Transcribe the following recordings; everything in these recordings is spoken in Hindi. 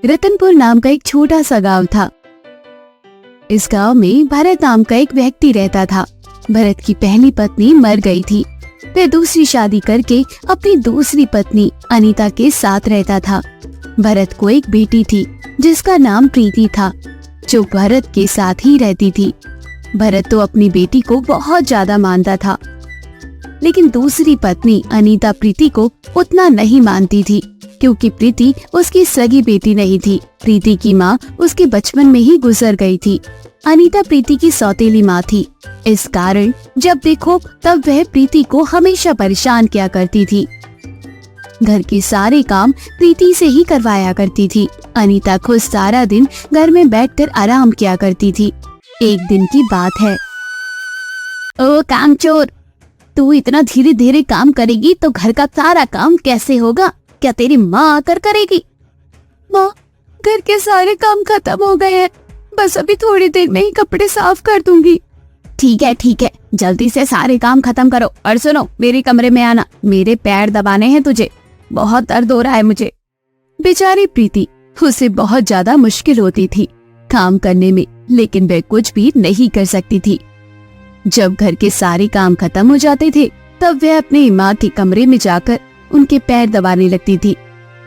रतनपुर नाम का एक छोटा सा गांव था। इस गांव में भरत नाम का एक व्यक्ति रहता था। भरत की पहली पत्नी मर गई थी। वह दूसरी शादी करके अपनी दूसरी पत्नी अनीता के साथ रहता था। भरत को एक बेटी थी जिसका नाम प्रीति था, जो भरत के साथ ही रहती थी। भरत तो अपनी बेटी को बहुत ज्यादा मानता था, लेकिन दूसरी पत्नी अनीता प्रीति को उतना नहीं मानती थी, क्योंकि प्रीति उसकी सगी बेटी नहीं थी। प्रीति की माँ उसके बचपन में ही गुजर गई थी। अनीता प्रीति की सौतेली माँ थी। इस कारण जब देखो तब वह प्रीति को हमेशा परेशान किया करती थी। घर के सारे काम प्रीति से ही करवाया करती थी। अनीता खुद सारा दिन घर में बैठकर आराम किया करती थी। एक दिन की बात है। ओ कामचोर, तू इतना धीरे धीरे काम करेगी तो घर का सारा काम कैसे होगा? क्या तेरी माँ आकर करेगी? माँ, घर के सारे काम खत्म हो गए हैं, बस अभी थोड़ी देर में ही कपड़े साफ कर दूंगी। ठीक है, जल्दी से सारे काम खत्म करो और सुनो, मेरे कमरे में आना, मेरे पैर दबाने हैं तुझे, बहुत दर्द हो रहा है मुझे। बेचारी प्रीति, उसे बहुत ज्यादा मुश्किल होती थी काम करने में, लेकिन वह कुछ भी नहीं कर सकती थी। जब घर के सारे काम खत्म हो जाते थे तब वह अपनी माँ के कमरे में जाकर उनके पैर दबाने लगती थी।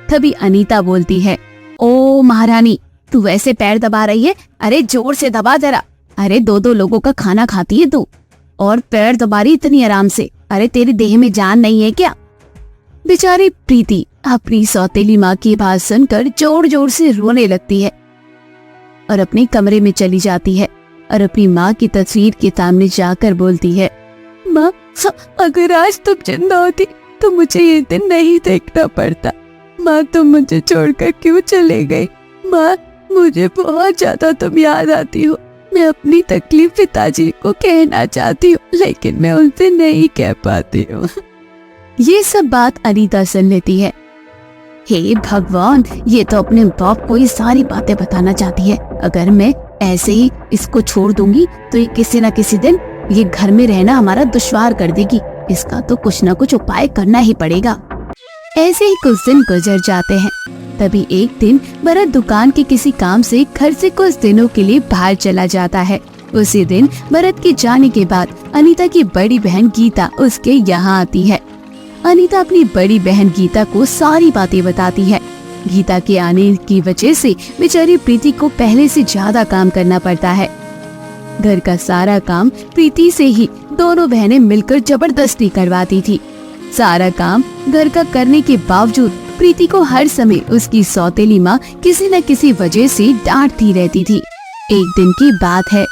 तभी अनीता बोलती है, ओ महारानी, तू वैसे पैर दबा रही है? अरे जोर से दबा जरा। अरे दो लोगों का खाना खाती है तू और पैर दबा रही इतनी आराम से? अरे तेरी देह में जान नहीं है क्या? बेचारी प्रीति अपनी सौतेली माँ की बात सुनकर जोर जोर से रोने लगती है और अपने कमरे में चली जाती है और अपनी माँ की तस्वीर के सामने जाकर बोलती है, माँ, अगर आज तुम जिंदा होती तो मुझे ये दिन नहीं देखना पड़ता। माँ, तुम मुझे छोड़कर क्यों चले गई? माँ, मुझे बहुत ज्यादा तुम याद आती हो। मैं अपनी तकलीफ पिताजी को कहना चाहती हूँ, लेकिन मैं उनसे नहीं कह पाती हूँ। ये सब बात अनीता सुन लेती है। हे भगवान, ये तो अपने बाप को ये सारी बातें बताना चाहती है। अगर मैं ऐसे ही इसको छोड़ दूंगी तो ये किसी न किसी दिन ये घर में रहना हमारा दुश्वार कर देगी। इसका तो कुछ न कुछ उपाय करना ही पड़ेगा। ऐसे ही कुछ दिन गुजर जाते हैं। तभी एक दिन भरत दुकान के किसी काम से घर से कुछ दिनों के लिए बाहर चला जाता है। उसी दिन भरत के जाने के बाद अनीता की बड़ी बहन गीता उसके यहाँ आती है। अनीता अपनी बड़ी बहन गीता को सारी बातें बताती है। गीता के आने की वजह से बेचारी प्रीति को पहले से ज्यादा काम करना पड़ता है। घर का सारा काम प्रीति से ही दोनों बहनें मिलकर जबरदस्ती करवाती थी। सारा काम घर का करने के बावजूद प्रीति को हर समय उसकी सौतेली माँ किसी न किसी वजह से डांटती रहती थी। एक दिन की बात है।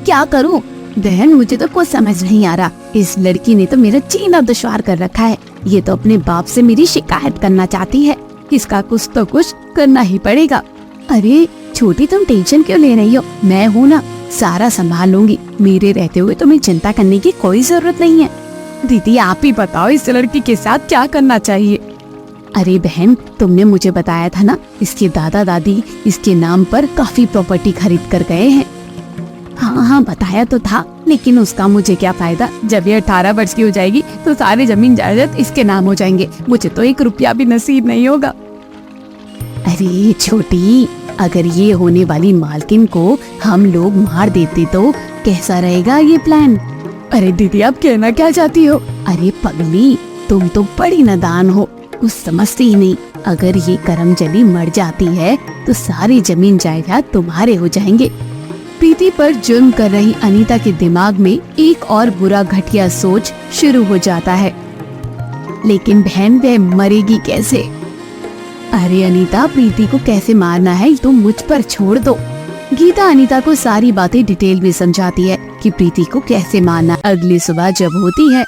क्या करूं बहन, मुझे तो कुछ समझ नहीं आ रहा। इस लड़की ने तो मेरा जीना दुश्वार कर रखा है। ये तो अपने बाप से मेरी शिकायत करना चाहती है। इसका कुछ तो कुछ करना ही पड़ेगा। अरे छोटी, तुम टेंशन क्यों ले रही हो? मैं हूँ ना, सारा संभाल लूंगी। मेरे रहते हुए तुम्हें चिंता करने की कोई जरूरत नहीं है। दीदी, आप ही बताओ, इस लड़की के साथ क्या करना चाहिए? अरे बहन, तुमने मुझे बताया था ना, इसके दादा दादी इसके नाम पर काफी प्रॉपर्टी खरीद कर गए हैं। हाँ, बताया तो था, लेकिन उसका मुझे क्या फायदा? जब ये 18 वर्ष की हो जाएगी तो सारी जमीन जायदाद इसके नाम हो जाएंगे। मुझे तो 1 रुपया भी नसीब नहीं होगा। अरे छोटी, अगर ये होने वाली मालकिन को हम लोग मार देते तो कैसा रहेगा ये प्लान? अरे दीदी, आप कहना क्या चाहती हो? अरे पगली, तुम तो बड़ी नादान हो, कुछ समझती ही नहीं। अगर ये करमजली मर जाती है तो सारी जमीन जायदाद तुम्हारे हो जाएंगे। प्रीति पर जुर्म कर रही अनीता के दिमाग में एक और बुरा घटिया सोच शुरू हो जाता है। लेकिन बहन, वह मरेगी कैसे? अरे अनीता, प्रीति को कैसे मारना है तुम मुझ पर छोड़ दो। गीता अनीता को सारी बातें डिटेल में समझाती है कि प्रीति को कैसे मारना। अगली सुबह जब होती है,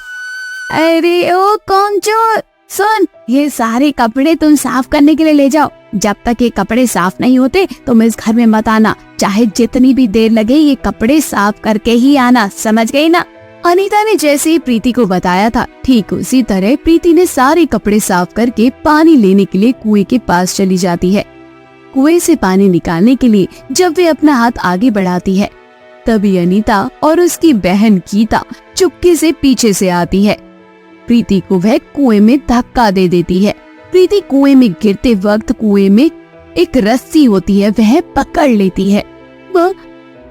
अरे ओ कौन चोर, सुन, ये सारे कपड़े तुम साफ करने के लिए ले जाओ। जब तक ये कपड़े साफ नहीं होते तुम इस घर में मत आना। चाहे जितनी भी देर लगे, ये कपड़े साफ करके ही आना, समझ गई ना? अनीता ने जैसे ही प्रीति को बताया था, ठीक उसी तरह प्रीति ने सारे कपड़े साफ करके पानी लेने के लिए कुएं के पास चली जाती है। कुएं से पानी निकालने के लिए जब वे अपना हाथ आगे बढ़ाती है, तभी अनीता और उसकी बहन गीता चुपके से पीछे से आती है। प्रीति को वह कुएं में धक्का दे देती है। प्रीति कुएं में गिरते वक्त कुएं में एक रस्सी होती है वह पकड़ लेती है। माँ,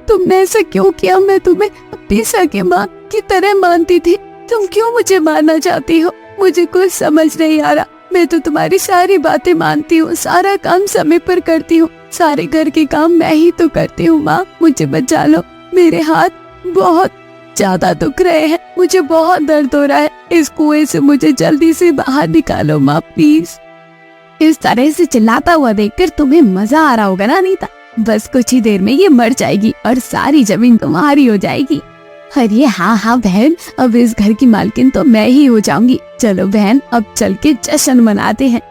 तुमने ऐसा क्यों किया? मैं तुम्हें अपनी सगे माँ की तरह मानती थी, तुम क्यों मुझे मारना चाहती हो? मुझे कुछ समझ नहीं आ रहा। मैं तो तुम्हारी सारी बातें मानती हूँ, सारा काम समय पर करती हूँ, सारे घर के काम मैं ही तो करती हूँ। माँ, मुझे बचा लो, मेरे हाथ बहुत ज्यादा दुख रहे हैं, मुझे बहुत दर्द हो रहा है, इस कुएं से मुझे जल्दी से बाहर निकालो माँ, प्लीज। इस तरह से चिल्लाता हुआ देखकर तुम्हें मजा आ रहा होगा ना अनीता? बस कुछ ही देर में ये मर जाएगी और सारी जमीन तुम्हारी हो जाएगी। अरे हाँ हाँ बहन, अब इस घर की मालकिन तो मैं ही हो जाऊंगी। चलो बहन, अब चल के जश्न मनाते हैं।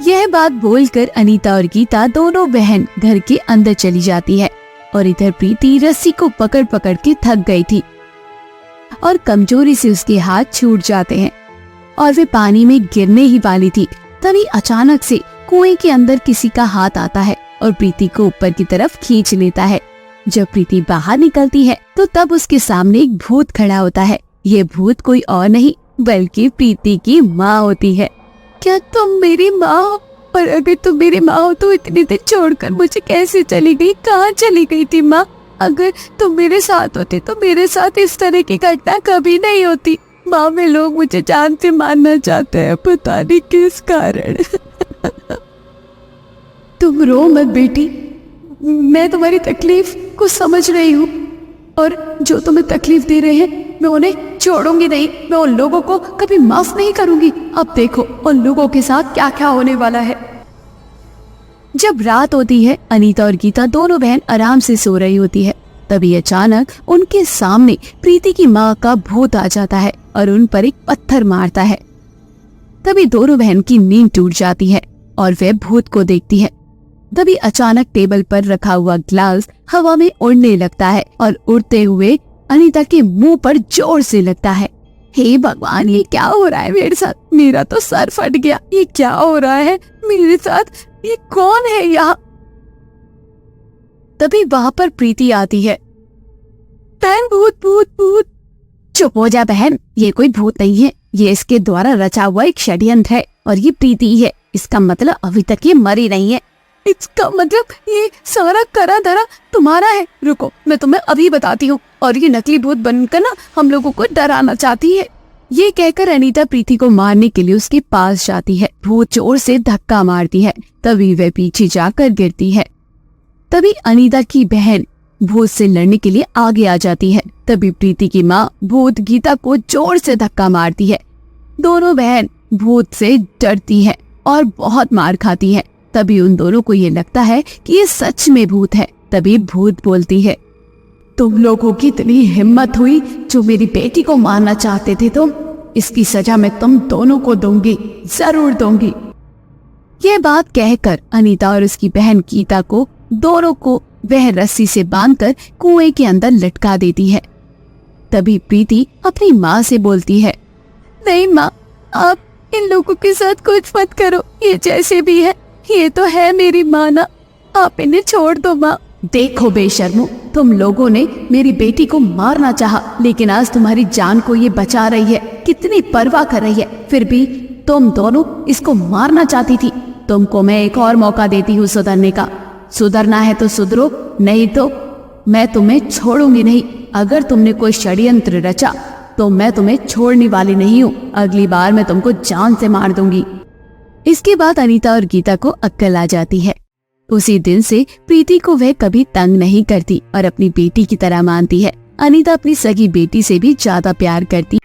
यह बात बोलकर अनीता और गीता दोनों बहन घर के अंदर चली जाती है और इधर प्रीति रस्सी को पकड़ पकड़ के थक गई थी और कमजोरी से उसके हाथ छूट जाते हैं और वे पानी में गिरने ही वाली थी। तभी अचानक से कुएं के अंदर किसी का हाथ आता है और प्रीति को ऊपर की तरफ खींच लेता है। जब प्रीति बाहर निकलती है तो तब उसके सामने एक भूत खड़ा होता है। ये भूत कोई और नहीं बल्कि प्रीति की माँ होती है। क्या तुम मेरी माँ हो? और अगर तुम मेरी माँ हो तो इतनी देर छोड़कर मुझे कैसे चली गई? कहाँ चली गई थी माँ? अगर तुम मेरे साथ होते तो मेरे साथ इस तरह की घटना कभी नहीं होती। माँ, में लोग मुझे जान से मारना चाहते हैं, पता नहीं किस कारण। तुम रो मत बेटी, मैं तुम्हारी तकलीफ को समझ रही हूँ और जो तुम्हें तकलीफ दे रहे हैं मैं उन्हें छोड़ूंगी नहीं, मैं उन लोगों को कभी माफ नहीं करूंगी। अब देखो उन लोगों के साथ क्या क्या होने वाला है। जब रात होती है, अनीता और गीता दोनों बहन आराम से सो रही होती है। तभी अचानक उनके सामने प्रीति की माँ का भूत आ जाता है और उन पर एक पत्थर मारता है। तभी दोनों बहन की नींद टूट जाती है और वे भूत को देखती है। तभी अचानक टेबल पर रखा हुआ ग्लास हवा में उड़ने लगता है और उड़ते हुए अनीता के मुंह पर जोर से लगता है। हे भगवान, ये क्या हो रहा है मेरे साथ? मेरा तो सर फट गया। ये क्या हो रहा है मेरे साथ? ये कौन है यहाँ? तभी वहाँ पर प्रीति आती है। बहन, भूत भूत भूत। चुप हो जा बहन, ये कोई भूत नहीं है, ये इसके द्वारा रचा हुआ एक षड्यंत्र है और ये प्रीति है। इसका मतलब अभी तक ये मरी नहीं है। इसका मतलब ये सारा करा धरा तुम्हारा है। रुको, मैं तुम्हें अभी बताती हूँ। और ये नकली भूत बनकर ना हम लोगों को डराना चाहती है। ये कहकर अनीता प्रीति को मारने के लिए उसके पास जाती है। भूत जोर से धक्का मारती है, तभी वह पीछे जाकर गिरती है। तभी अनीता की बहन भूत से लड़ने के लिए आगे आ जाती है। तभी प्रीति की माँ भूत गीता को जोर से धक्का मारती है। दोनों बहन भूत से डरती है और बहुत मार खाती है। तभी उन दोनों को ये लगता है कि ये सच में भूत है। तभी भूत बोलती है, तुम लोगों की इतनी हिम्मत हुई जो मेरी बेटी को मारना चाहते थे तुम, इसकी सजा मैं तुम दोनों को दूंगी, जरूर दूंगी। ये बात कहकर अनीता और उसकी बहन गीता को दोनों को वह रस्सी से बांधकर कुएं के अंदर लटका देती है। तभी प्रीति अपनी माँ से बोलती है, नहीं माँ, आप इन लोगों के साथ कुछ मत करो, ये जैसे भी है ये तो है मेरी माँ ना, आप इन्हें छोड़ दो माँ। देखो बेशर्मो, तुम लोगों ने मेरी बेटी को मारना चाहा, लेकिन आज तुम्हारी जान को ये बचा रही है, कितनी परवाह कर रही है, फिर भी तुम दोनों इसको मारना चाहती थी। तुमको मैं एक और मौका देती हूँ सुधरने का। सुधरना है तो सुधरो, नहीं तो मैं तुम्हें छोड़ूंगी नहीं। अगर तुमने कोई षड्यंत्र रचा तो मैं तुम्हें छोड़ने वाली नहीं हूँ। अगली बार मैं तुमको जान से मार दूंगी। इसके बाद अनीता और गीता को अक्ल आ जाती है। उसी दिन से प्रीति को वह कभी तंग नहीं करती और अपनी बेटी की तरह मानती है। अनीता अपनी सगी बेटी से भी ज्यादा प्यार करती।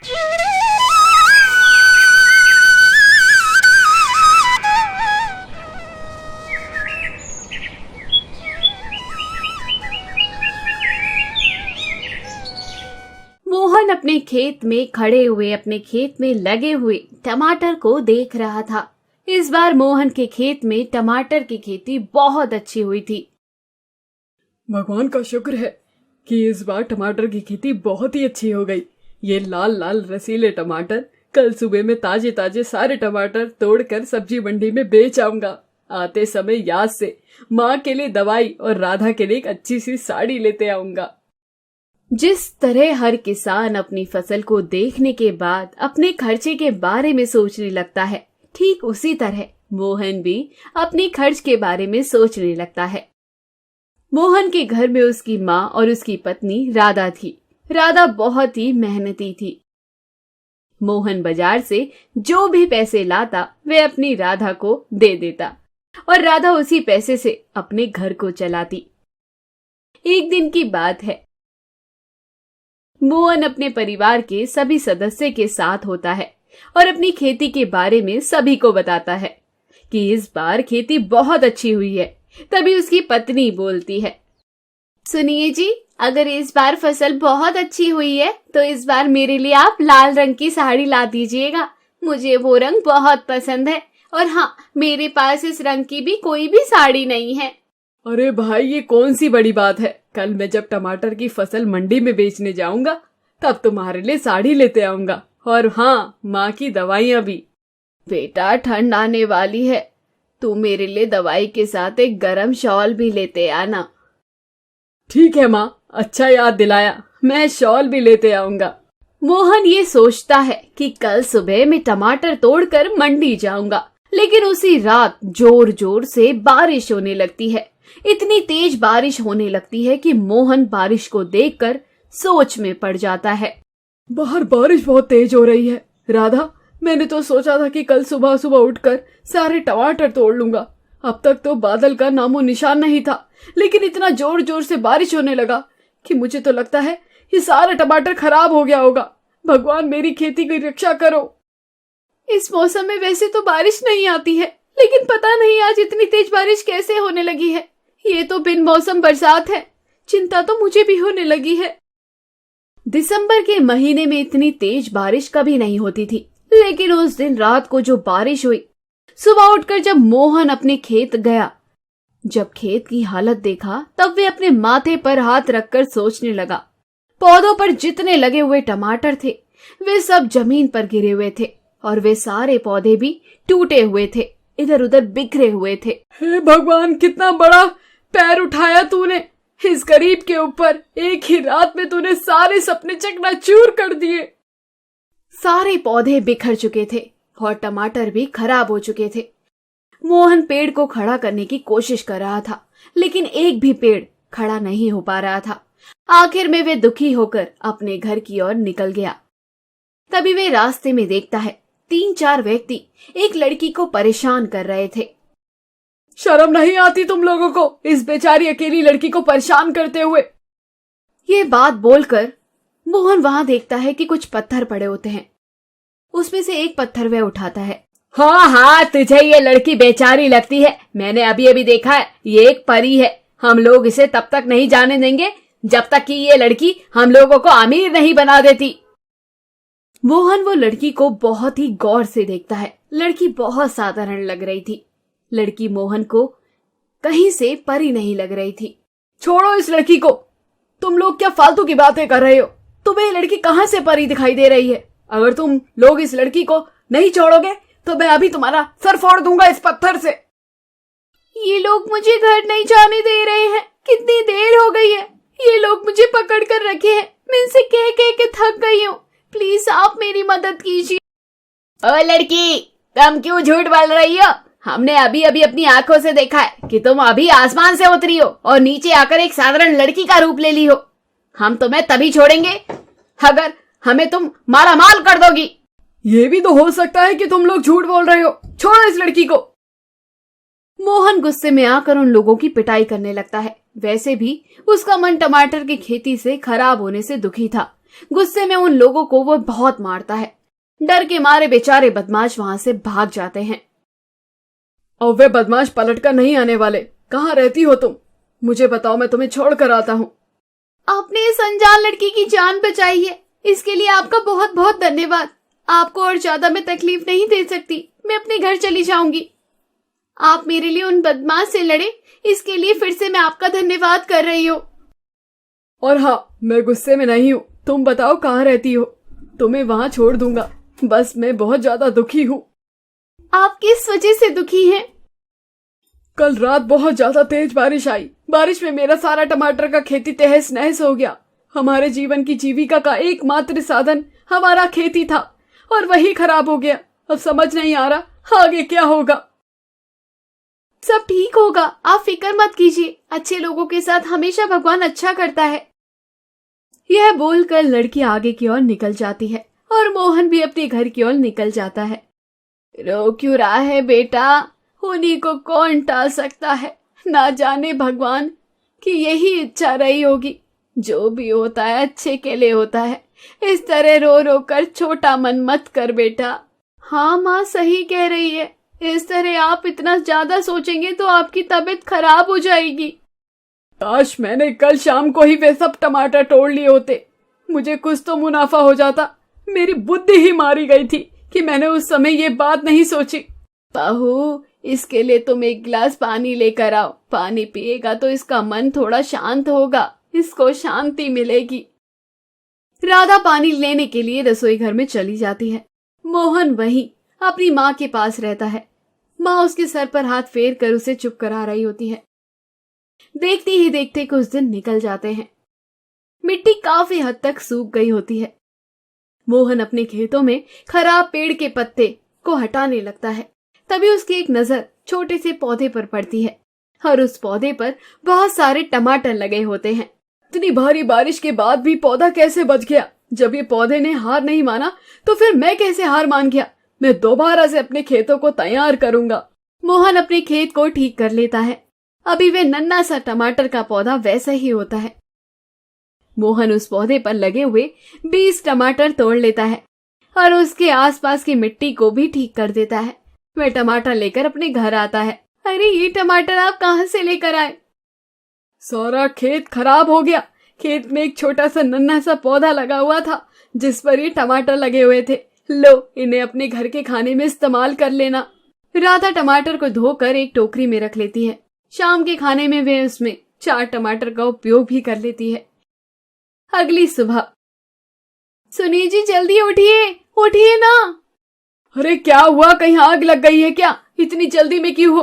मोहन अपने खेत में खड़े हुए अपने खेत में लगे हुए टमाटर को देख रहा था। इस बार मोहन के खेत में टमाटर की खेती बहुत अच्छी हुई थी। भगवान का शुक्र है कि इस बार टमाटर की खेती बहुत ही अच्छी हो गई। ये लाल लाल रसीले टमाटर कल सुबह में ताजे ताजे सारे टमाटर तोड़कर सब्जी मंडी में बेच आऊंगा। आते समय याद से माँ के लिए दवाई और राधा के लिए एक अच्छी सी साड़ी लेते आऊंगा। जिस तरह हर किसान अपनी फसल को देखने के बाद अपने खर्चे के बारे में सोचने लगता है, ठीक उसी तरह मोहन भी अपने खर्च के बारे में सोचने लगता है। मोहन के घर में उसकी माँ और उसकी पत्नी राधा थी। राधा बहुत ही मेहनती थी। मोहन बाजार से जो भी पैसे लाता वे अपनी राधा को दे देता और राधा उसी पैसे से अपने घर को चलाती। एक दिन की बात है, मोहन अपने परिवार के सभी सदस्य के साथ होता है और अपनी खेती के बारे में सभी को बताता है कि इस बार खेती बहुत अच्छी हुई है। तभी उसकी पत्नी बोलती है, सुनिए जी, अगर इस बार फसल बहुत अच्छी हुई है तो इस बार मेरे लिए आप लाल रंग की साड़ी ला दीजिएगा। मुझे वो रंग बहुत पसंद है और हाँ, मेरे पास इस रंग की भी कोई भी साड़ी नहीं है। अरे भाई, ये कौन सी बड़ी बात है। कल मैं जब टमाटर की फसल मंडी में बेचने जाऊंगा तब तुम्हारे लिए साड़ी लेते आऊंगा, और हाँ, माँ की दवाइयाँ भी। बेटा, ठंड आने वाली है, तू मेरे लिए दवाई के साथ एक गरम शॉल भी लेते आना। ठीक है माँ, अच्छा याद दिलाया, मैं शॉल भी लेते आऊंगा। मोहन ये सोचता है कि कल सुबह मैं टमाटर तोड़कर मंडी जाऊंगा, लेकिन उसी रात जोर जोर से बारिश होने लगती है। इतनी तेज बारिश होने लगती है कि मोहन बारिश को देखकर सोच में पड़ जाता है। बाहर बारिश बहुत तेज हो रही है। राधा, मैंने तो सोचा था कि कल सुबह सुबह उठकर सारे टमाटर तोड़ लूंगा। अब तक तो बादल का नामो निशान नहीं था, लेकिन इतना जोर जोर से बारिश होने लगा कि मुझे तो लगता है ये सारा टमाटर खराब हो गया होगा। भगवान, मेरी खेती की रक्षा करो। इस मौसम में वैसे तो बारिश नहीं आती है, लेकिन पता नहीं आज इतनी तेज बारिश कैसे होने लगी है। ये तो बिन मौसम बरसात है। चिंता तो मुझे भी होने लगी है। दिसंबर के महीने में इतनी तेज बारिश कभी नहीं होती थी, लेकिन उस दिन रात को जो बारिश हुई, सुबह उठकर जब मोहन अपने खेत गया, जब खेत की हालत देखा तब वे अपने माथे पर हाथ रखकर सोचने लगा। पौधों पर जितने लगे हुए टमाटर थे वे सब जमीन पर गिरे हुए थे और वे सारे पौधे भी टूटे हुए थे, इधर उधर बिखरे हुए थे। हे भगवान, कितना बड़ा पैर उठाया तूने इस गरीब के ऊपर। एक ही रात में तूने सारे सपने चकनाचूर कर दिए। सारे पौधे बिखर चुके थे और टमाटर भी खराब हो चुके थे। मोहन पेड़ को खड़ा करने की कोशिश कर रहा था, लेकिन एक भी पेड़ खड़ा नहीं हो पा रहा था। आखिर में वे दुखी होकर अपने घर की ओर निकल गया। तभी वे रास्ते में देखता है 3-4 व्यक्ति एक लड़की को परेशान कर रहे थे। शर्म नहीं आती तुम लोगों को, इस बेचारी अकेली लड़की को परेशान करते हुए। ये बात बोलकर मोहन वहां देखता है कि कुछ पत्थर पड़े होते हैं। उसमें से एक पत्थर वह उठाता है। हाँ हाँ, तुझे ये लड़की बेचारी लगती है। मैंने अभी अभी देखा है, ये एक परी है। हम लोग इसे तब तक नहीं जाने देंगे जब तक कि ये लड़की हम लोगों को अमीर नहीं बना देती। मोहन वो लड़की को बहुत ही गौर से देखता है। लड़की बहुत साधारण लग रही थी। लड़की मोहन को कहीं से परी नहीं लग रही थी। छोड़ो इस लड़की को। तुम लोग क्या फालतू की बातें कर रहे हो? तुम्हें ये लड़की कहाँ से परी दिखाई दे रही है? अगर तुम लोग इस लड़की को नहीं छोड़ोगे तो मैं अभी तुम्हारा सर फोड़ दूंगा इस पत्थर से। ये लोग मुझे घर नहीं जाने दे रहे हैं। कितनी देर हो गई है, ये लोग मुझे पकड़ कर रखे हैं। मैं इनसे कह कह के थक गई हूँ। प्लीज आप मेरी मदद कीजिए। ओ लड़की, तुम क्यों झूठ बोल रही हो? हमने अभी अभी अपनी आंखों से देखा है कि तुम अभी आसमान से उतरी हो और नीचे आकर एक साधारण लड़की का रूप ले ली हो। हम तुम्हें तभी छोड़ेंगे अगर हमें तुम मारा माल कर दोगी। ये भी तो हो सकता है कि तुम लोग झूठ बोल रहे हो। छोड़ो इस लड़की को। मोहन गुस्से में आकर उन लोगों की पिटाई करने लगता है। वैसे भी उसका मन टमाटर की खेती से खराब होने से दुखी था। गुस्से में उन लोगों को वो बहुत मारता है। डर के मारे बेचारे बदमाश वहां से भाग जाते हैं। और वे बदमाश पलट कर नहीं आने वाले। कहाँ रहती हो तुम? मुझे बताओ, मैं तुम्हें छोड़ कर आता हूँ। आपने इस अनजान लड़की की जान बचाई है, इसके लिए आपका बहुत बहुत धन्यवाद। आपको और ज्यादा मैं तकलीफ नहीं दे सकती। मैं अपने घर चली जाऊंगी। आप मेरे लिए उन बदमाश से लड़े, इसके लिए फिर से मैं आपका धन्यवाद कर रही हूँ। और हाँ, मैं गुस्से में नहीं हूँ। तुम बताओ कहाँ रहती हो? तुम्हें वहां छोड़ दूंगा। बस मैं बहुत ज्यादा दुखी हूँ। आप किस वजह से दुखी हैं? कल रात बहुत ज्यादा तेज बारिश आई। बारिश में मेरा सारा टमाटर का खेती तहस नहस हो गया। हमारे जीवन की जीविका का एकमात्र साधन हमारा खेती था और वही खराब हो गया। अब समझ नहीं आ रहा आगे क्या होगा। सब ठीक होगा, आप फिक्र मत कीजिए, अच्छे लोगों के साथ हमेशा भगवान अच्छा करता है। यह बोलकर लड़की आगे की ओर निकल जाती है और मोहन भी अपने घर की ओर निकल जाता है। रो क्यों रहा है बेटा, उन्हीं को कौन टाल सकता है, ना जाने भगवान की यही इच्छा रही होगी। जो भी होता है अच्छे के लिए होता है, इस तरह रो रो कर छोटा मन मत कर बेटा। हाँ माँ सही कह रही है, इस तरह आप इतना ज्यादा सोचेंगे तो आपकी तबीयत खराब हो जाएगी। काश मैंने कल शाम को ही वे सब टमाटर तोड़ लिए होते, मुझे कुछ तो मुनाफा हो जाता। मेरी बुद्धि ही मारी गई थी कि मैंने उस समय ये बात नहीं सोची। बहू, इसके लिए तुम एक गिलास पानी लेकर आओ, पानी पिएगा तो इसका मन थोड़ा शांत होगा, इसको शांति मिलेगी। राधा पानी लेने के लिए रसोई घर में चली जाती है। मोहन वहीं अपनी माँ के पास रहता है। माँ उसके सर पर हाथ फेर कर उसे चुप करा रही होती है। देखते ही देखते कुछ दिन निकल जाते हैं। मिट्टी काफी हद तक सूख गई होती है। मोहन अपने खेतों में खराब पेड़ के पत्ते को हटाने लगता है। तभी उसकी एक नजर छोटे से पौधे पर पड़ती है और उस पौधे पर बहुत सारे टमाटर लगे होते हैं। इतनी भारी बारिश के बाद भी पौधा कैसे बच गया? जब ये पौधे ने हार नहीं माना तो फिर मैं कैसे हार मान गया? मैं दोबारा से अपने खेतों को तैयार करूंगा। मोहन अपने खेत को ठीक कर लेता है। अभी वे नन्हा सा टमाटर का पौधा वैसा ही होता है। मोहन उस पौधे पर लगे हुए 20 टमाटर तोड़ लेता है और उसके आसपास की मिट्टी को भी ठीक कर देता है। वह टमाटर लेकर अपने घर आता है। अरे ये टमाटर आप कहाँ से लेकर आए? सारा खेत खराब हो गया। खेत में एक छोटा सा नन्हा सा पौधा लगा हुआ था जिस पर ये टमाटर लगे हुए थे। लो, इन्हें अपने घर के खाने में इस्तेमाल कर लेना। राधा टमाटर को धोकर एक टोकरी में रख लेती है। शाम के खाने में वे उसमें 4 टमाटर का उपयोग भी कर लेती है। अगली सुबह, सुनिए जी, जल्दी उठिए, उठिए ना। अरे क्या हुआ, कहीं आग लग गई है क्या? इतनी जल्दी में क्यों हो?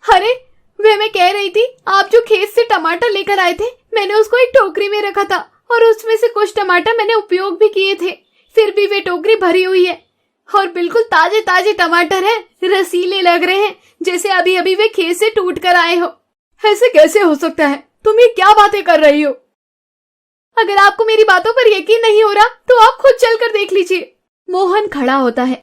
अरे वे मैं कह रही थी, आप जो खेत से टमाटर लेकर आए थे, मैंने उसको एक टोकरी में रखा था और उसमें से कुछ टमाटर मैंने उपयोग भी किए थे। फिर भी वे टोकरी भरी हुई है और बिल्कुल ताजे ताजे टमाटर हैं, रसीले लग रहे हैं जैसे अभी अभी वे खेत से टूट कर आए हो। ऐसे कैसे हो सकता है? तुम ये क्या बातें कर रही हो? अगर आपको मेरी बातों पर यकीन नहीं हो रहा तो आप खुद चलकर देख लीजिए। मोहन खड़ा होता है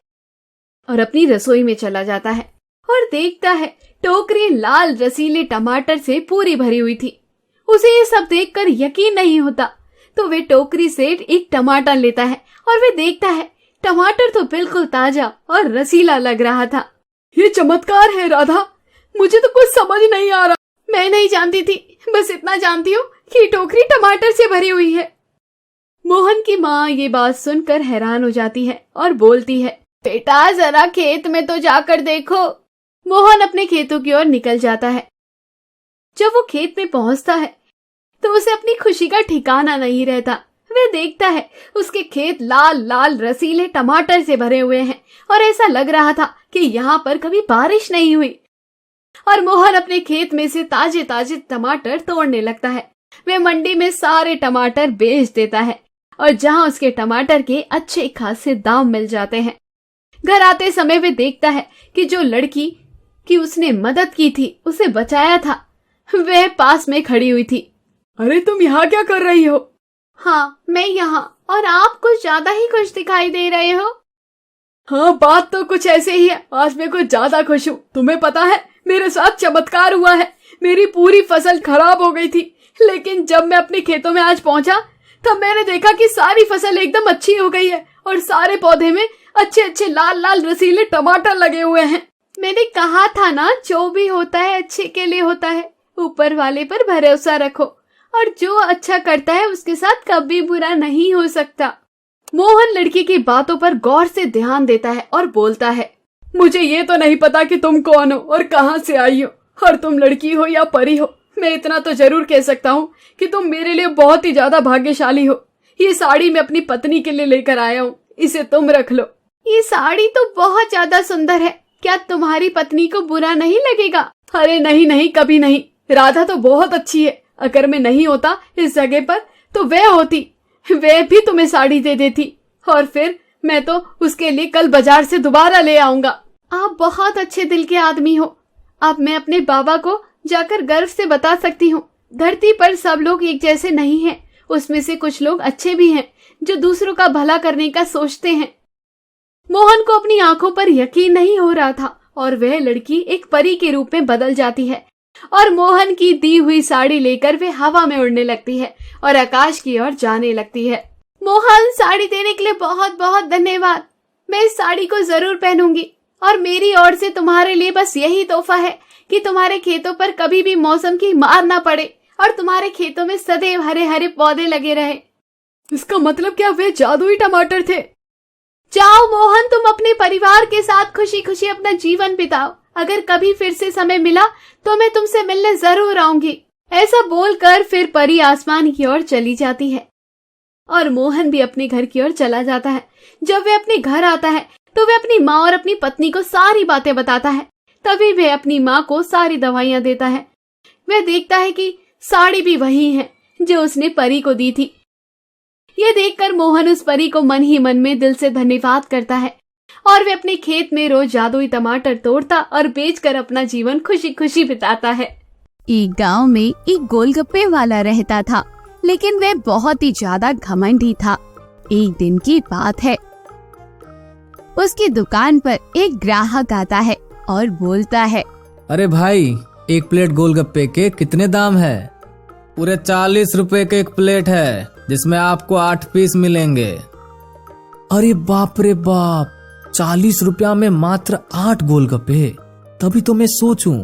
और अपनी रसोई में चला जाता है और देखता है टोकरी लाल रसीले टमाटर से पूरी भरी हुई थी। उसे ये सब देखकर यकीन नहीं होता तो वे टोकरी से एक टमाटर लेता है और वे देखता है टमाटर तो बिल्कुल ताजा और रसीला लग रहा था। ये चमत्कार है राधा, मुझे तो कुछ समझ नहीं आ रहा। मैं नहीं जानती थी, बस इतना जानती हूँ कि टोकरी टमाटर से भरी हुई है। मोहन की माँ ये बात सुनकर हैरान हो जाती है और बोलती है, बेटा जरा खेत में तो जाकर देखो। मोहन अपने खेतों की ओर निकल जाता है। जब वो खेत में पहुंचता है तो उसे अपनी खुशी का ठिकाना नहीं रहता। वह देखता है उसके खेत लाल लाल रसीले टमाटर से भरे हुए हैं और ऐसा लग रहा था कि यहाँ पर कभी बारिश नहीं हुई। और मोहन अपने खेत में से ताजे ताजे टमाटर तोड़ने लगता है। वह मंडी में सारे टमाटर बेच देता है और जहाँ उसके टमाटर के अच्छे खासे दाम मिल जाते हैं। घर आते समय वे देखता है कि जो लड़की की उसने मदद की थी, उसे बचाया था, वह पास में खड़ी हुई थी। अरे तुम यहाँ क्या कर रही हो? हाँ मैं यहाँ, और आप कुछ ज्यादा ही खुश दिखाई दे रहे हो। हाँ बात तो कुछ ऐसे ही है, आज मैं कुछ ज्यादा खुश हूँ। तुम्हें पता है मेरे साथ चमत्कार हुआ है। मेरी पूरी फसल खराब हो गई थी, लेकिन जब मैं अपने खेतों में आज पहुंचा तब मैंने देखा कि सारी फसल एकदम अच्छी हो गई है और सारे पौधे में अच्छे अच्छे लाल लाल रसीले टमाटर लगे हुए हैं। मैंने कहा था ना, जो भी होता है अच्छे के लिए होता है। ऊपर वाले पर भरोसा रखो और जो अच्छा करता है उसके साथ कभी बुरा नहीं हो सकता। मोहन लड़की की बातों पर गौर से ध्यान देता है और बोलता है, मुझे ये तो नहीं पता कि तुम कौन हो और कहाँ से आई हो, और तुम लड़की हो या परी हो। मैं इतना तो जरूर कह सकता हूँ कि तुम मेरे लिए बहुत ही ज्यादा भाग्यशाली हो। ये साड़ी मैं अपनी पत्नी के लिए लेकर आया हूँ, इसे तुम रख लो। ये साड़ी तो बहुत ज्यादा सुंदर है, क्या तुम्हारी पत्नी को बुरा नहीं लगेगा? अरे नहीं नहीं, कभी नहीं। राधा तो बहुत अच्छी है। अगर मैं नहीं होता इस जगह पर तो वह होती, वह भी तुम्हें साड़ी दे देती और फिर मैं तो उसके लिए कल बाजार से दोबारा ले आऊंगा। आप बहुत अच्छे दिल के आदमी हो। अब मैं अपने बाबा को जाकर गर्व से बता सकती हूँ, धरती पर सब लोग एक जैसे नहीं हैं। उसमें से कुछ लोग अच्छे भी हैं जो दूसरों का भला करने का सोचते हैं। मोहन को अपनी आंखों पर यकीन नहीं हो रहा था और वह लड़की एक परी के रूप में बदल जाती है और मोहन की दी हुई साड़ी लेकर वे हवा में उड़ने लगती है और आकाश की ओर जाने लगती है। मोहन, साड़ी देने के लिए बहुत बहुत धन्यवाद। मैं इस साड़ी को जरूर पहनूंगी और मेरी ओर से तुम्हारे लिए बस यही तोहफा है कि तुम्हारे खेतों पर कभी भी मौसम की मार ना पड़े और तुम्हारे खेतों में सदैव हरे हरे पौधे लगे रहे। इसका मतलब क्या वे जादुई टमाटर थे? जाओ मोहन, तुम अपने परिवार के साथ खुशी खुशी अपना जीवन बिताओ। अगर कभी फिर से समय मिला तो मैं तुमसे मिलने जरूर आऊंगी। ऐसा बोलकर फिर परी आसमान की ओर चली जाती है और मोहन भी अपने घर की ओर चला जाता है। जब वे अपने घर आता है तो वे अपनी माँ और अपनी पत्नी को सारी बातें बताता है। तभी वे अपनी माँ को सारी दवाइयाँ देता है। वह देखता है कि साड़ी भी वही है जो उसने परी को दी थी। ये देखकर मोहन उस परी को मन ही मन में दिल से धन्यवाद करता है और वे अपने खेत में रोज जादुई टमाटर तोड़ता और बेचकर अपना जीवन खुशी खुशी बिताता है। एक गांव में एक गोलगप्पे वाला रहता था, लेकिन वह बहुत ही ज्यादा घमंडी था। एक दिन की बात है, उसकी दुकान पर एक ग्राहक आता है और बोलता है, अरे भाई, एक प्लेट गोलगप्पे के कितने दाम है? पूरे 40 रुपए के एक प्लेट है, जिसमें आपको 8 पीस मिलेंगे। अरे बाप रे बाप, 40 रुपया में मात्र 8 गोलगप्पे। तभी तो मैं सोचूं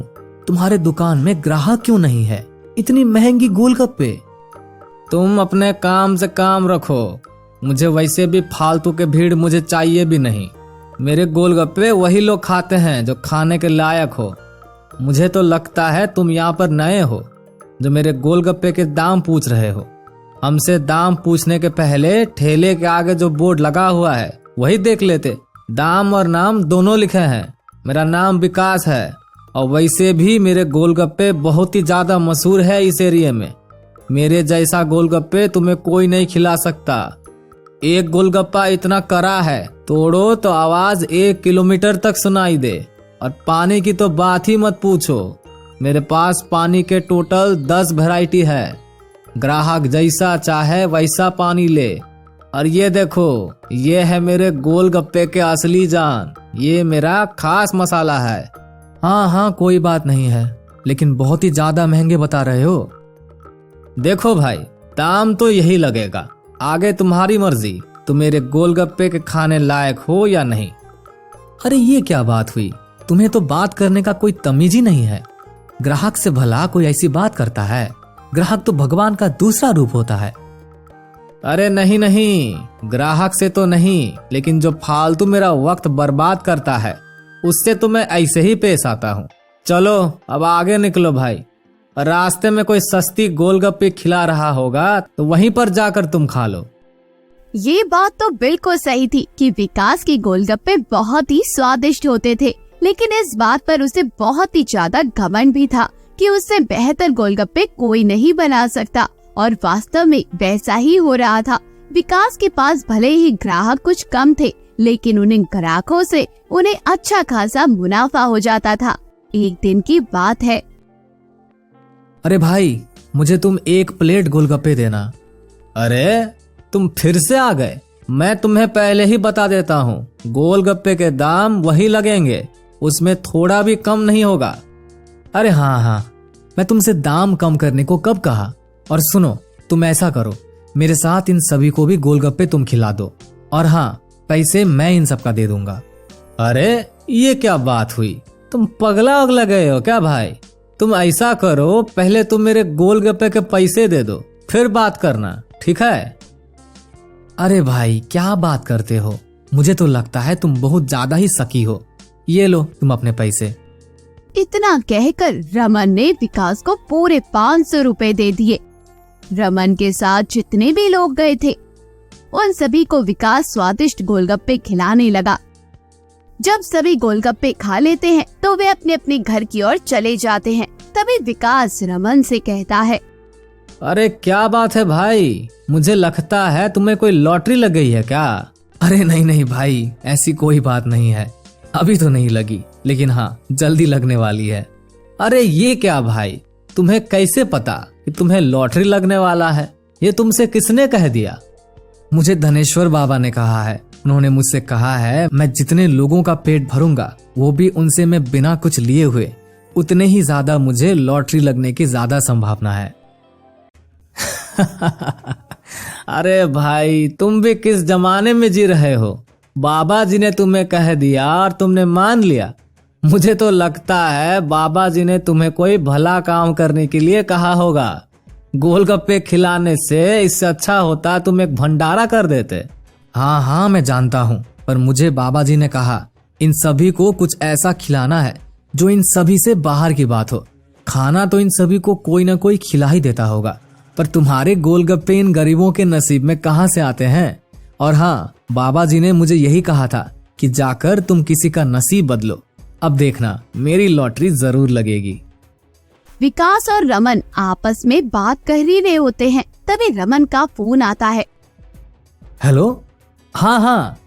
तुम्हारे दुकान में ग्राहक क्यों नहीं है, इतनी महंगी गोलगप्पे। तुम अपने काम से काम रखो, मुझे वैसे भी फालतू के भीड़ मुझे चाहिए भी नहीं। मेरे गोलगप्पे वही लोग खाते हैं जो खाने के लायक हो। मुझे तो लगता है तुम यहाँ पर नए हो जो मेरे गोलगप्पे के दाम पूछ रहे हो। हमसे दाम पूछने के पहले ठेले के आगे जो बोर्ड लगा हुआ है वही देख लेते। दाम और नाम दोनों लिखे हैं। मेरा नाम विकास है और वैसे भी मेरे गोलगप्पे बहुत ही ज्यादा मशहूर है इस एरिया में। मेरे जैसा गोलगप्पे तुम्हें कोई नहीं खिला सकता। एक गोलगप्पा इतना कड़ा है, तोड़ो तो आवाज 1 किलोमीटर तक सुनाई दे। और पानी की तो बात ही मत पूछो, मेरे पास पानी के टोटल 10 वैरायटी है। ग्राहक जैसा चाहे वैसा पानी ले। और ये देखो, ये है मेरे गोलगप्पे के असली जान, ये मेरा खास मसाला है। हाँ, कोई बात नहीं है, लेकिन बहुत ही ज्यादा महंगे बता रहे हो। देखो भाई, दाम तो यही लगेगा, आगे तुम्हारी मर्जी। तुम मेरे गोलगप्पे के खाने लायक हो या नहीं। अरे ये क्या बात हुई, तुम्हें तो बात करने का कोई तमीज ही नहीं है। ग्राहक से भला कोई ऐसी बात करता है? ग्राहक तो भगवान का दूसरा रूप होता है। अरे नहीं, ग्राहक से तो नहीं, लेकिन जो फालतू मेरा वक्त बर्बाद करता है उससे तो मैं ऐसे ही पेश आता हूँ। चलो अब आगे निकलो भाई, रास्ते में कोई सस्ती गोलगप्पे खिला रहा होगा तो वहीं पर जाकर तुम खा लो। ये बात तो बिल्कुल सही थी कि विकास के गोलगप्पे बहुत ही स्वादिष्ट होते थे, लेकिन इस बात पर उसे बहुत ही ज्यादा घमंड भी था कि उससे बेहतर गोलगप्पे कोई नहीं बना सकता। और वास्तव में वैसा ही हो रहा था। विकास के पास भले ही ग्राहक कुछ कम थे, लेकिन उन्हें ग्राहकों से उन्हें अच्छा खासा मुनाफा हो जाता था। एक दिन की बात है, अरे भाई, मुझे तुम 1 प्लेट गोलगप्पे देना। अरे तुम फिर से आ गए। मैं तुम्हें पहले ही बता देता हूँ, गोलगप्पे के दाम वही लगेंगे, उसमें थोड़ा भी कम नहीं होगा। अरे हाँ, मैं तुमसे दाम कम करने को कब कहा। और सुनो, तुम ऐसा करो, मेरे साथ इन सभी को भी गोलगप्पे तुम खिला दो, और हाँ, पैसे मैं इन सबका दे दूंगा। अरे ये क्या बात हुई, तुम पगला उगला गए हो क्या भाई? तुम ऐसा करो, पहले तुम मेरे गोलगप्पे के पैसे दे दो, फिर बात करना, ठीक है? अरे भाई, क्या बात करते हो, मुझे तो लगता है तुम बहुत ज्यादा ही सकी हो। ये लो तुम अपने पैसे। इतना कहकर रमन ने विकास को पूरे 500 रुपए दे दिए। रमन के साथ जितने भी लोग गए थे उन सभी को विकास स्वादिष्ट गोलगप्पे खिलाने लगा। जब सभी गोलगप्पे खा लेते हैं तो वे अपने अपने घर की ओर चले जाते हैं। तभी विकास रमन से कहता है, अरे क्या बात है भाई, मुझे लगता है तुम्हें कोई लॉटरी लग गई है क्या? अरे नहीं भाई, ऐसी कोई बात नहीं है, अभी तो नहीं लगी, लेकिन हाँ, जल्दी लगने वाली है। अरे ये क्या भाई, तुम्हें कैसे पता कि तुम्हें लॉटरी लगने वाला है? ये तुमसे किसने कह दिया? मुझे धनेश्वर बाबा ने कहा है। उन्होंने मुझसे कहा है मैं जितने लोगों का पेट भरूंगा, वो भी उनसे मैं बिना कुछ लिए हुए, उतने ही ज्यादा मुझे लॉटरी लगने की ज्यादा संभावना है। अरे भाई, तुम भी किस जमाने में जी रहे हो? बाबा जी ने तुम्हें कह दिया और तुमने मान लिया। मुझे तो लगता है बाबा जी ने तुम्हें कोई भला काम करने के लिए कहा होगा। गोलगप्पे खिलाने से इससे अच्छा होता तुम एक भंडारा कर देते। हाँ, मैं जानता हूँ, पर मुझे बाबा जी ने कहा इन सभी को कुछ ऐसा खिलाना है जो इन सभी से बाहर की बात हो। खाना तो इन सभी को कोई ना कोई खिला ही देता होगा, पर तुम्हारे गोलगप्पे इन गरीबों के नसीब में कहाँ से आते हैं? और हाँ, बाबा जी ने मुझे यही कहा था कि जाकर तुम किसी का नसीब बदलो। अब देखना, मेरी लॉटरी जरूर लगेगी। विकास और रमन आपस में बात कर ही रहे होते हैं, तभी रमन का फोन आता है। हेलो, हाँ,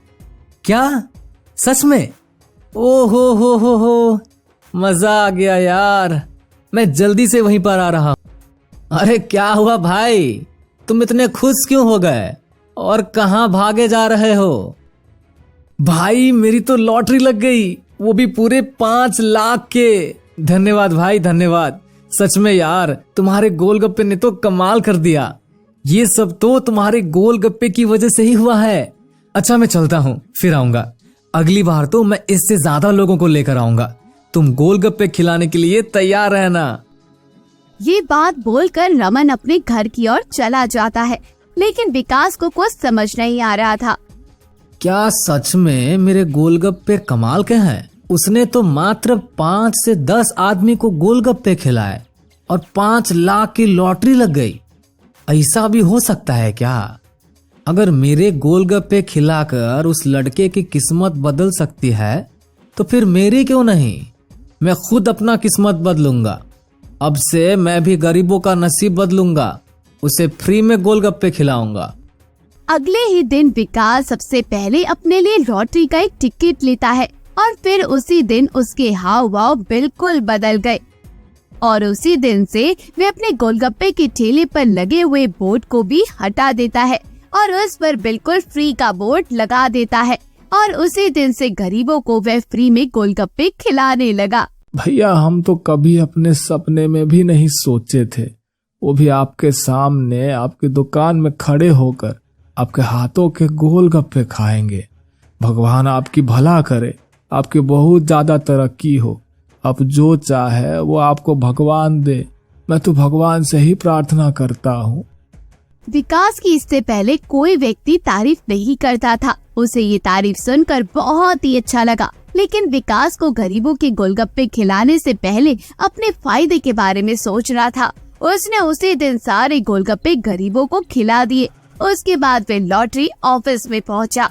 क्या सच में? ओ हो, मजा आ गया यार, मैं जल्दी से वहीं पर आ रहा हूँ। अरे क्या हुआ भाई, तुम इतने खुश क्यों हो गए और कहाँ भागे जा रहे हो? भाई मेरी तो लॉटरी लग गई, वो भी पूरे 5 लाख के। धन्यवाद भाई, धन्यवाद। सच में यार, तुम्हारे गोलगप्पे ने तो कमाल कर दिया। ये सब तो तुम्हारे गोलगप्पे की वजह से ही हुआ है। अच्छा मैं चलता हूँ, फिर आऊंगा। अगली बार तो मैं इससे ज्यादा लोगों को लेकर आऊंगा। तुम गोलगप्पे खिलाने के लिए तैयार रहना। ये बात बोलकर रमन अपने घर की ओर चला जाता है, लेकिन विकास को कुछ समझ नहीं आ रहा था। क्या सच में मेरे गोलगप्पे कमाल के हैं? उसने तो मात्र 5 से 10 आदमी को गोलगप्पे खिलाए और 5 लाख की लॉटरी लग गई। ऐसा भी हो सकता है क्या? अगर मेरे गोलगप्पे खिलाकर उस लड़के की किस्मत बदल सकती है तो फिर मेरी क्यों नहीं? मैं खुद अपना किस्मत बदलूंगा। अब से मैं भी गरीबों का नसीब बदलूंगा, उसे फ्री में गोलगप्पे खिलाऊंगा। अगले ही दिन विकास सबसे पहले अपने लिए लॉटरी का एक टिकट लेता है और फिर उसी दिन उसके हाव भाव बिल्कुल बदल गए और उसी दिन से वे अपने गोलगप्पे के ठेले पर लगे हुए बोर्ड को भी हटा देता है और उस पर बिल्कुल फ्री का बोर्ड लगा देता है और उसी दिन से गरीबों को वह फ्री में गोलगप्पे खिलाने लगा। भैया, हम तो कभी अपने सपने में भी नहीं सोचे थे, वो भी आपके सामने आपकी दुकान में खड़े होकर आपके हाथों के गोलगप्पे खाएंगे। भगवान आपकी भला करे, आपकी बहुत ज्यादा तरक्की हो। अब जो चाहे वो आपको भगवान दे। मैं तो भगवान से ही प्रार्थना करता हूँ। विकास की इससे पहले कोई व्यक्ति तारीफ नहीं करता था। उसे ये तारीफ सुनकर बहुत ही अच्छा लगा, लेकिन विकास को गरीबों के गोलगप्पे खिलाने से पहले अपने फायदे के बारे में सोच रहा था। उसने उसी दिन सारे गोलगप्पे गरीबों को खिला दिए। उसके बाद वे लॉटरी ऑफिस में पहुंचा।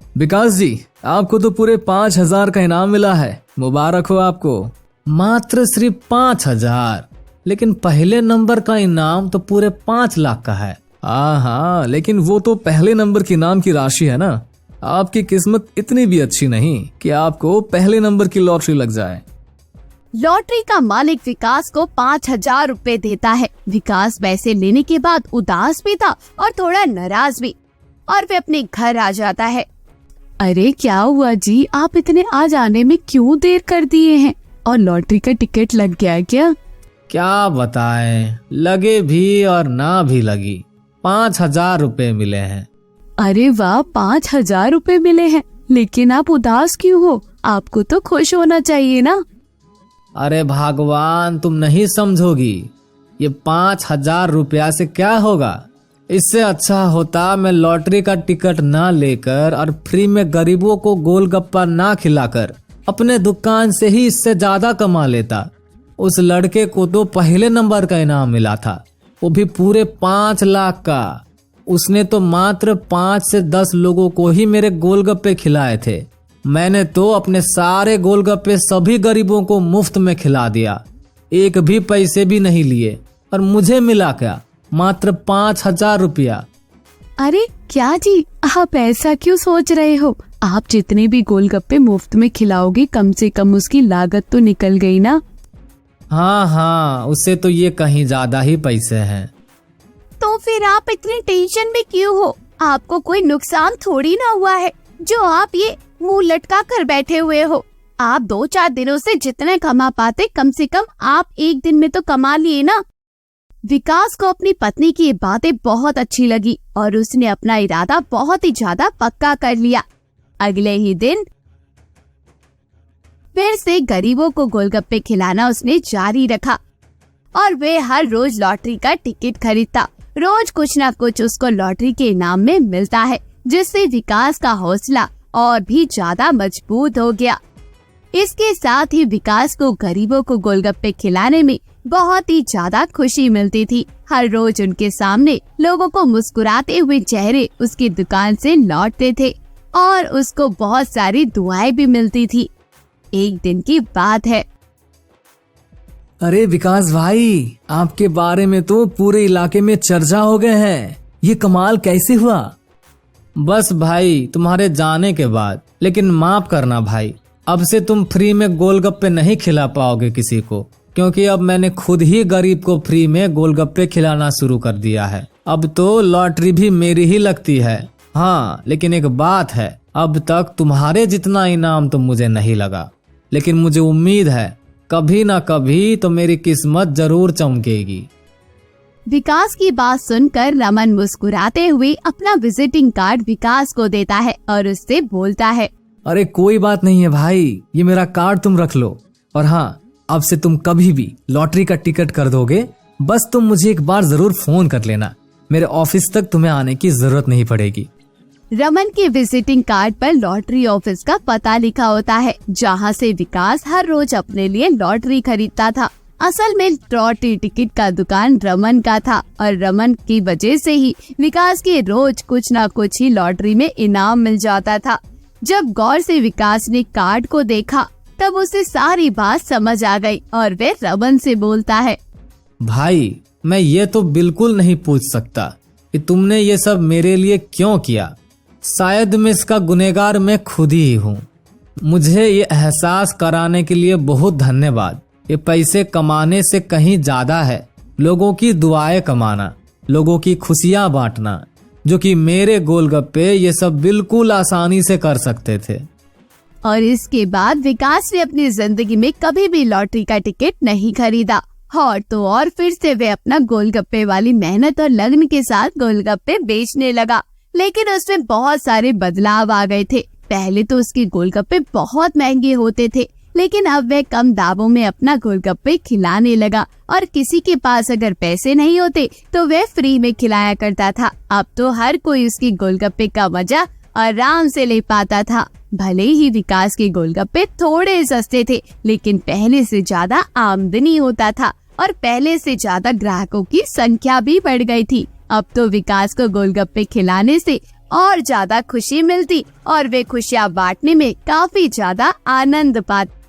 विकास जी, आपको तो पूरे 5,000 का इनाम मिला है। मुबारक हो आपको। मात्र सिर्फ 5,000, लेकिन पहले नंबर का इनाम तो पूरे 5 लाख का है। हाँ, लेकिन वो तो पहले नंबर के इनाम की राशि है ना। आपकी किस्मत इतनी भी अच्छी नहीं कि आपको पहले नंबर की लॉटरी लग जाए। लॉटरी का मालिक विकास को 5,000 रुपए देता है। विकास पैसे लेने के बाद उदास भी था और थोड़ा नाराज भी, और वे अपने घर आ जाता है। अरे क्या हुआ जी, आप इतने आ जाने में क्यों देर कर दिए हैं? और लॉटरी का टिकट लग गया क्या? क्या बताएं, लगे भी और ना भी लगी। 5,000 रुपए मिले हैं। अरे वाह, 5,000 रुपए मिले हैं, लेकिन आप उदास क्यों हो? आपको तो खुश होना चाहिए ना। अरे भगवान, तुम नहीं समझोगी। ये 5,000 रुपया से क्या होगा? इससे अच्छा होता मैं लॉटरी का टिकट ना लेकर और फ्री में गरीबों को गोलगप्पा ना खिलाकर अपने दुकान से ही इससे ज्यादा कमा लेता। उस लड़के को तो पहले नंबर का इनाम मिला था, वो भी पूरे 5 लाख का। उसने तो मात्र 5 से 10 लोगों को ही मेरे गोलगप्पे खिलाए थे। मैंने तो अपने सारे गोलगप्पे सभी गरीबों को मुफ्त में खिला दिया, एक भी पैसे भी नहीं लिए। और मुझे मिला क्या? मात्र 5,000 रुपया। अरे क्या जी, आप ऐसा क्यों सोच रहे हो? आप जितने भी गोलगप्पे मुफ्त में खिलाओगे, कम से कम उसकी लागत तो निकल गई ना। हाँ हाँ, उससे तो ये कहीं ज्यादा ही पैसे हैं। तो फिर आप इतनी टेंशन में क्यों हो? आपको कोई नुकसान थोड़ी ना हुआ है जो आप ये मुंह लटका कर बैठे हुए हो। आप 2-4 दिनों से जितने कमा पाते कम से कम आप एक दिन में तो कमा लिए ना। विकास को अपनी पत्नी की ये बातें बहुत अच्छी लगी और उसने अपना इरादा बहुत ही ज्यादा पक्का कर लिया। अगले ही दिन फिर से गरीबों को गोलगप्पे खिलाना उसने जारी रखा और वे हर रोज लॉटरी का टिकट खरीदता। रोज कुछ न कुछ उसको लॉटरी के इनाम में मिलता है, जिससे विकास का हौसला और भी ज्यादा मजबूत हो गया। इसके साथ ही विकास को गरीबों को गोलगप्पे खिलाने में बहुत ही ज्यादा खुशी मिलती थी। हर रोज उनके सामने लोगों को मुस्कुराते हुए चेहरे उसकी दुकान से लौटते थे और उसको बहुत सारी दुआएं भी मिलती थी। एक दिन की बात है। अरे विकास भाई, आपके बारे में तो पूरे इलाके में चर्चा हो गए हैं। ये कमाल कैसे हुआ? बस भाई तुम्हारे जाने के बाद। लेकिन माफ करना भाई, अब से तुम फ्री में गोलगप्पे नहीं खिला पाओगे किसी को, क्योंकि अब मैंने खुद ही गरीब को फ्री में गोलगप्पे खिलाना शुरू कर दिया है। अब तो लॉटरी भी मेरी ही लगती है। हाँ, लेकिन एक बात है, अब तक तुम्हारे जितना इनाम तो मुझे नहीं लगा, लेकिन मुझे उम्मीद है कभी ना कभी तो मेरी किस्मत जरूर चमकेगी। विकास की बात सुनकर रमन मुस्कुराते हुए अपना विजिटिंग कार्ड विकास को देता है और उससे बोलता है, अरे कोई बात नहीं है भाई, ये मेरा कार्ड तुम रख लो। और हाँ, अब से तुम कभी भी लॉटरी का टिकट कर दोगे, बस तुम मुझे एक बार जरूर फोन कर लेना। मेरे ऑफिस तक तुम्हें आने की जरूरत नहीं पड़ेगी। रमन के विजिटिंग कार्ड पर लॉटरी ऑफिस का पता लिखा होता है, जहां से विकास हर रोज अपने लिए लॉटरी खरीदता था। असल में लॉटरी टिकट का दुकान रमन का था और रमन की वजह से ही विकास के रोज कुछ न कुछ ही लॉटरी में इनाम मिल जाता था। जब गौर से विकास ने कार्ड को देखा तब उसे सारी बात समझ आ गई और वे रमन से बोलता है, भाई मैं ये तो बिल्कुल नहीं पूछ सकता कि तुमने ये सब मेरे लिए क्यों किया। शायद मैं इसका गुनहगार मैं खुद ही हूँ। मुझे ये एहसास कराने के लिए बहुत धन्यवाद। ये पैसे कमाने से कहीं ज्यादा है लोगों की दुआएं कमाना, लोगों की खुशियां बांटना, जो कि मेरे गोलगप्पे ये सब बिल्कुल आसानी से कर सकते थे। और इसके बाद विकास ने अपनी जिंदगी में कभी भी लॉटरी का टिकट नहीं खरीदा। और तो और फिर से वे अपना गोलगप्पे वाली मेहनत और लगन के साथ गोलगप्पे बेचने लगा। लेकिन उसमें बहुत सारे बदलाव आ गए थे। पहले तो उसके गोलगप्पे बहुत महंगे होते थे, लेकिन अब वह कम दामों में अपना गोलगप्पे खिलाने लगा और किसी के पास अगर पैसे नहीं होते तो वह फ्री में खिलाया करता था। अब तो हर कोई उसकी गोलगप्पे का मजा आराम से ले पाता था। भले ही विकास के गोलगप्पे थोड़े सस्ते थे, लेकिन पहले से ज्यादा आमदनी होता था और पहले से ज्यादा ग्राहकों की संख्या भी बढ़ गई थी। अब तो विकास को गोलगप्पे खिलाने से और ज्यादा खुशी मिलती और वे खुशियाँ बांटने में काफी ज्यादा आनंद पाते।